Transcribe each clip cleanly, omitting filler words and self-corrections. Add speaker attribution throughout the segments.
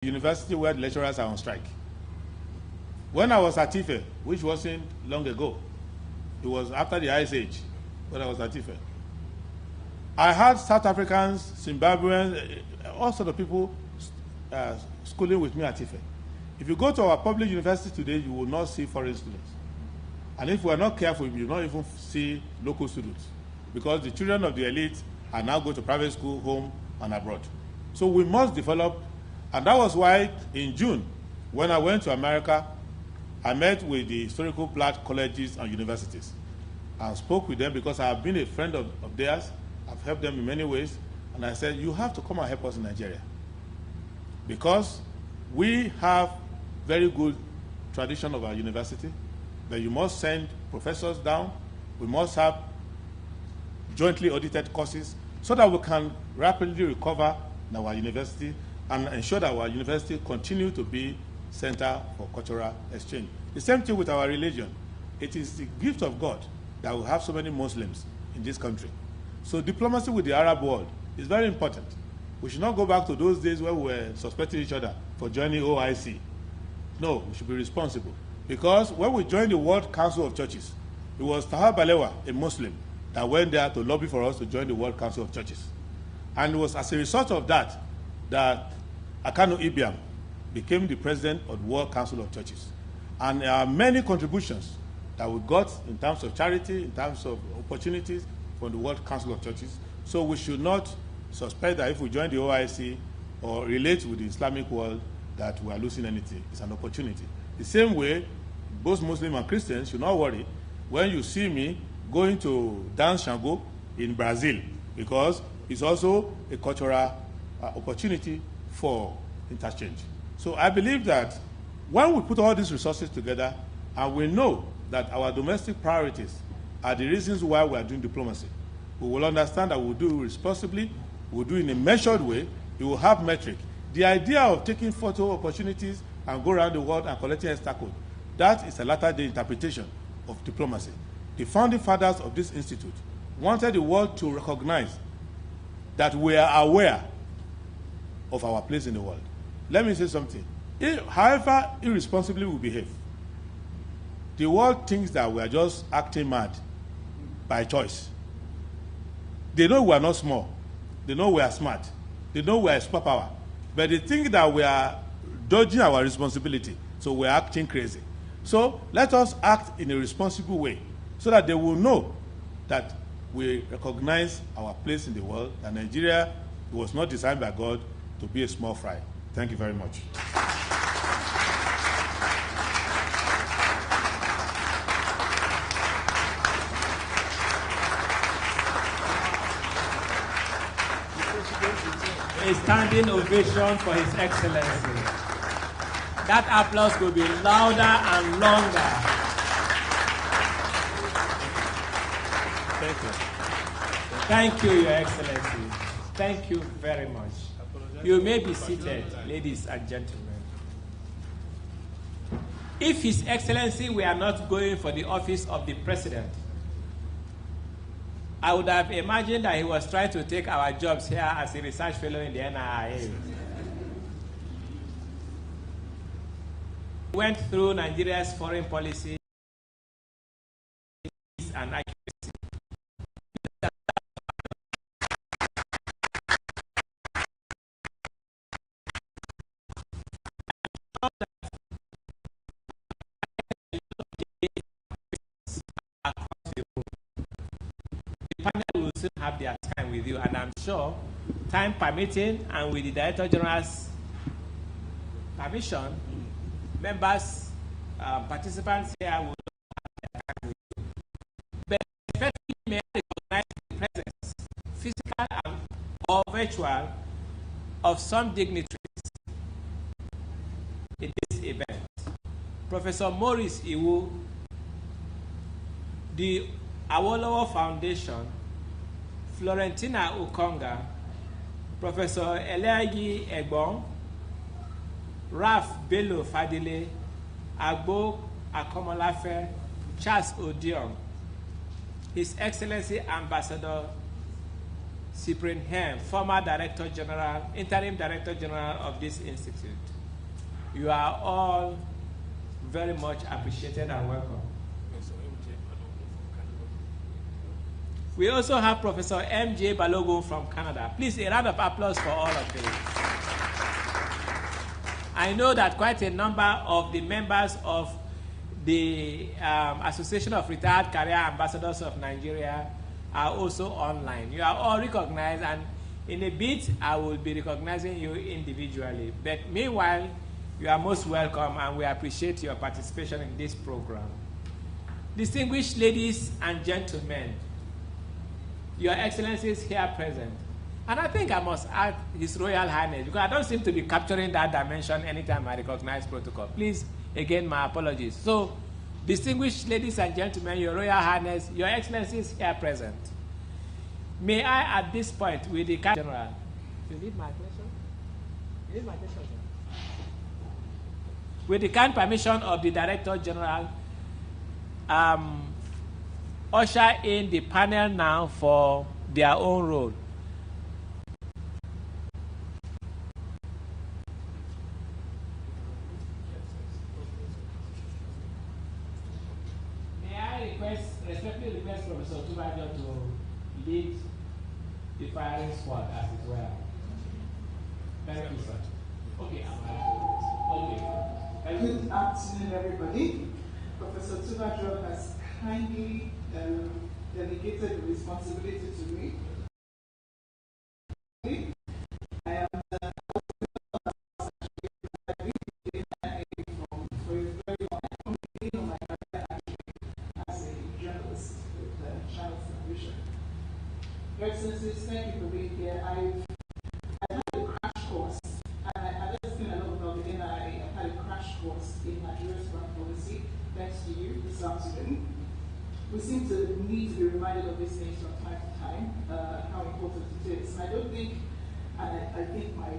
Speaker 1: university where the lecturers are on strike. When I was at IFE, which wasn't long ago, it was after the Ice Age, when I was at IFE, I had South Africans, Zimbabweans, all sorts of people schooling with me at IFE. If you go to our public university today, you will not see foreign students. And if we are not careful, you will not even see local students, because the children of the elite are now going to private school, home, and abroad. So we must develop, and that was why in June, when I went to America, I met with the historical black colleges and universities and spoke with them, because I have been a friend of theirs. I've helped them in many ways. And I said, you have to come and help us in Nigeria, because we have very good tradition of our university, but you must send professors down. We must have jointly audited courses so that we can rapidly recover in our university and ensure that our university continue to be center for cultural exchange. The same thing with our religion. It is the gift of God that we have so many Muslims in this country. So diplomacy with the Arab world is very important. We should not go back to those days where we were suspecting each other for joining OIC. No, we should be responsible. Because when we joined the World Council of Churches, it was Taha Balewa, a Muslim, that went there to lobby for us to join the World Council of Churches. And it was as a result of that that Akanu Ibiam became the president of the World Council of Churches. And there are many contributions that we got in terms of charity, in terms of opportunities from the World Council of Churches. So we should not suspect that if we join the OIC or relate with the Islamic world that we are losing anything. It's an opportunity. The same way, both Muslims and Christians should not worry when you see me going to dance Shango in Brazil, because it's also a cultural opportunity for interchange. So I believe that when we put all these resources together and we know that our domestic priorities are the reasons why we are doing diplomacy, we will understand that we'll do responsibly, we'll do in a measured way, it will have metric. The idea of taking photo opportunities and go around the world and collecting extra code, that is a latter-day interpretation of diplomacy. The founding fathers of this institute wanted the world to recognize that we are aware of our place in the world. Let me say something. However irresponsibly we behave, the world thinks that we are just acting mad by choice. They know we are not small. They know we are smart. They know we are a superpower. But they think that we are dodging our responsibility, so we are acting crazy. So let us act in a responsible way so that they will know that we recognize our place in the world, that Nigeria was not designed by God to be a small fry. Thank you very much.
Speaker 2: A standing ovation for His Excellency. That applause will be louder and longer.
Speaker 1: Thank you.
Speaker 2: Thank you, Your Excellency. Thank you very much. You may be seated, ladies and gentlemen. If His Excellency were not going for the office of the President, I would have imagined that he was trying to take our jobs here as a research fellow in the NIA. He went through Nigeria's foreign policy and accuracy. Panel will soon have their time with you, and I'm sure, time permitting and with the Director General's permission, members, participants here will have their time with you. But especially may I recognize the presence, physical or virtual, of some dignitaries in this event. Professor Maurice Iwu, the Awolowo Foundation, Florentina Ukonga, Professor Eleagi Egbon, Ralph Bello Fadile, Agbo Akomolafe, Charles Odion, His Excellency Ambassador Cyprian Hem, former Director General, Interim Director General of this institute. You are all very much appreciated and welcome. We also have Professor M.J. Balogun from Canada. Please, a round of applause for all of you. I know that quite a number of the members of the Association of Retired Career Ambassadors of Nigeria are also online. You are all recognized, and in a bit, I will be recognizing you individually. But meanwhile, you are most welcome, and we appreciate your participation in this program. Distinguished ladies and gentlemen, Your Excellencies here present. And I think I must add His Royal Highness, because I don't seem to be capturing that dimension anytime I recognize protocol. Please, again, my apologies. So, distinguished ladies and gentlemen, Your Royal Highness, Your Excellencies here present. May I, at this point, with the General, you need my attention? You need my attention, sir? With the kind permission of the Director General, usher in the panel now for their own role. May I respectfully request Professor Tubajo to lead the firing squad, as it were. Thank you, sir. Okay, okay.
Speaker 3: Good afternoon, everybody. Professor Tubajo has kindly delegated the responsibility to me. I am the for a very long time on my career as a journalist with the Channel Television. Your Excellencies, thank you for being here. I've had a crash course, and I just think a lot about the NIA. I've had a crash course in Nigeria's foreign policy, thanks to you this afternoon. We seem to need to be reminded of these things from time to time, how important it is. And I don't think, and I think my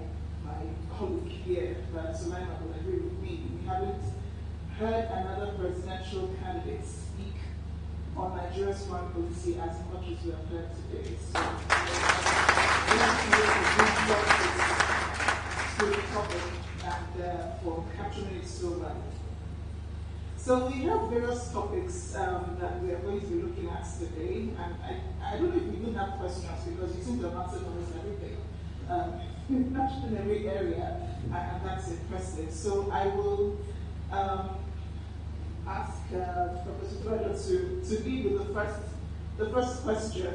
Speaker 3: colleague here, Sulaiman, will agree with me, we haven't heard another presidential candidate speak on Nigeria's foreign policy as much as we have heard today. So, we have to make a good justice to the topic and for capturing it so well. So we have various topics that we are going to be looking at today, and I don't know if we do have questions, because you seem to have answered almost everything. In every area, and that's impressive. So I will ask Professor Tubajo to lead with the first question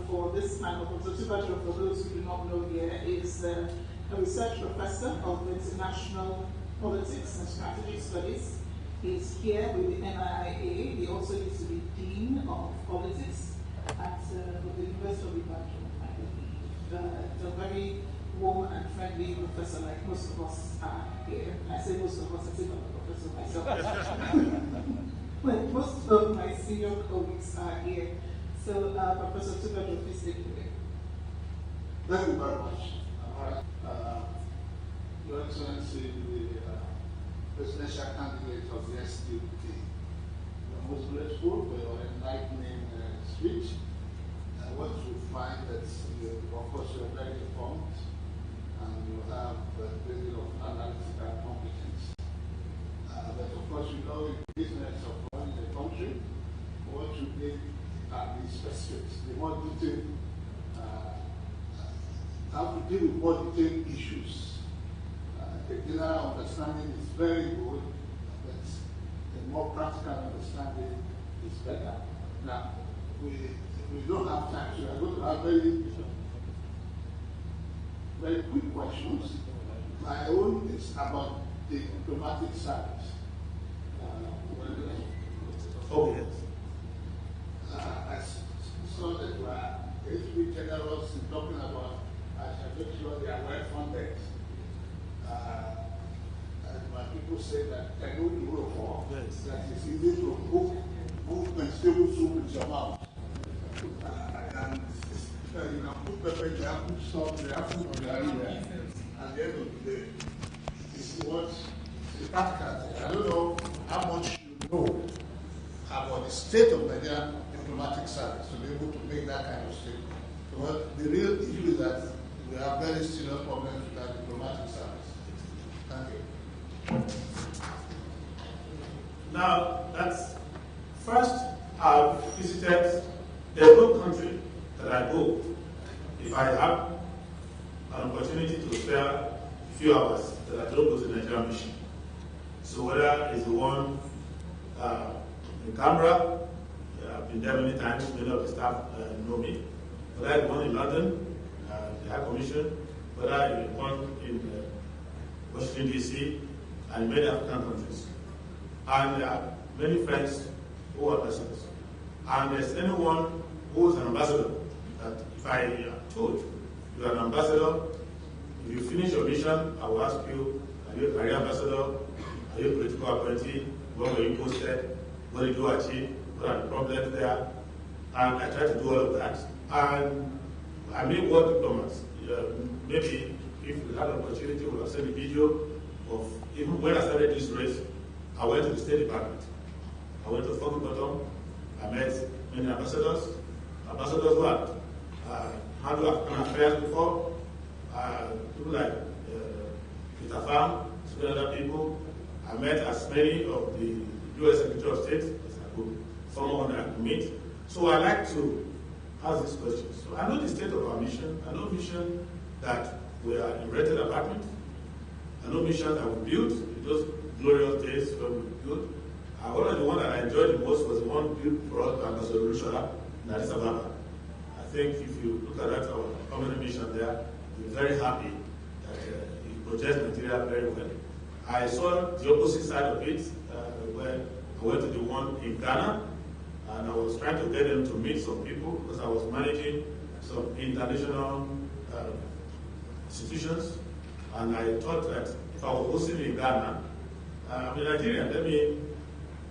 Speaker 3: for this panel. Professor Tubajo, for those who do not know here, is a research professor of international politics and strategic studies. He's here with the NIA. He also used to be Dean of Politics at the University of Ibadan, I believe. A very warm and friendly professor, like most of us are here. I say most of us, I think I'm a professor myself. Like most of my senior colleagues are here. So, Professor Tubajo, please take it away.
Speaker 4: Thank you very much. Your Excellency, the presidential candidate of the SDP, I'm most grateful for your enlightening speech. I want to find that, of course, you are very informed and you have a great deal of analytical competence. But of course, you know in the business of running a country, what you need are the specifics, the more detailed, how to deal with more detailed issues. The general understanding is very good, but the more practical understanding is better. Now, we don't have time, so I'm going to have very quick questions. My own is about the diplomatic service. I saw that you are very generous in talking about, I shall make sure they are well funded. And when people say that I know the rule for, yes, that it's easy to cook vegetable soup with your mouth. And you can put pepper in the apple sauce, the apple on the area. At the end of the day, it's what the practical. I don't know how much you know about the state of Nigerian diplomatic service to be able to make that kind of statement. But the real issue is that we have very serious problems with our diplomatic service. Thank you.
Speaker 1: Now, that's first I've visited, there's no country that I go if I have an opportunity to spare a few hours that I don't go to the Nigerian mission. So whether it's the one in Canberra, I've been there many times, many of the staff know me, whether it's the one in London, the High Commission, whether it's the one in Washington DC, and many African countries. And there are many friends who are ambassadors. And there's anyone who is an ambassador that if I am told you are an ambassador, if you finish your mission, I will ask you, are you a career ambassador? Are you a political appointee? Where were you posted? What did you achieve? What are the problems there? And I try to do all of that. And I meet world diplomats. Maybe if we had an opportunity, we would have sent a video of even when I started this race, I went to the State Department. I went to Foggy Bottom. I met many ambassadors who had handled African affairs before, people like Peter Pham, so many other people. I met as many of the U.S. Secretary of State as I could, someone I could meet. So I like to ask these questions. So I know the state of our mission. I know mission that we are in rented apartment. I know mission that we built in those glorious days when we built. One of the ones that I enjoyed the most was the one built for us by Ambassador Lushala in Addis Ababa. I think if you look at that, our permanent mission there, we're very happy that it projects Nigeria very well. I saw the opposite side of it where I went to the one in Ghana, and I was trying to get them to meet some people because I was managing some international institutions, and I thought that if I was hosting in Ghana, I'm a Nigerian, let me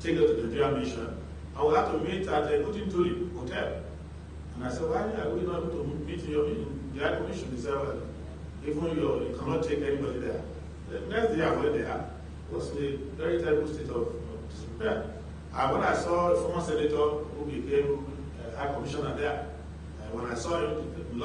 Speaker 1: take it to the Nigerian mission. I would have to meet at the Kutintuli Hotel. And I said, why are we not able to meet in the High Commission? He said, well, even you cannot take anybody there. The next day I went there, was a very terrible state of despair. And when I saw a former senator who became High Commissioner there, when I saw him,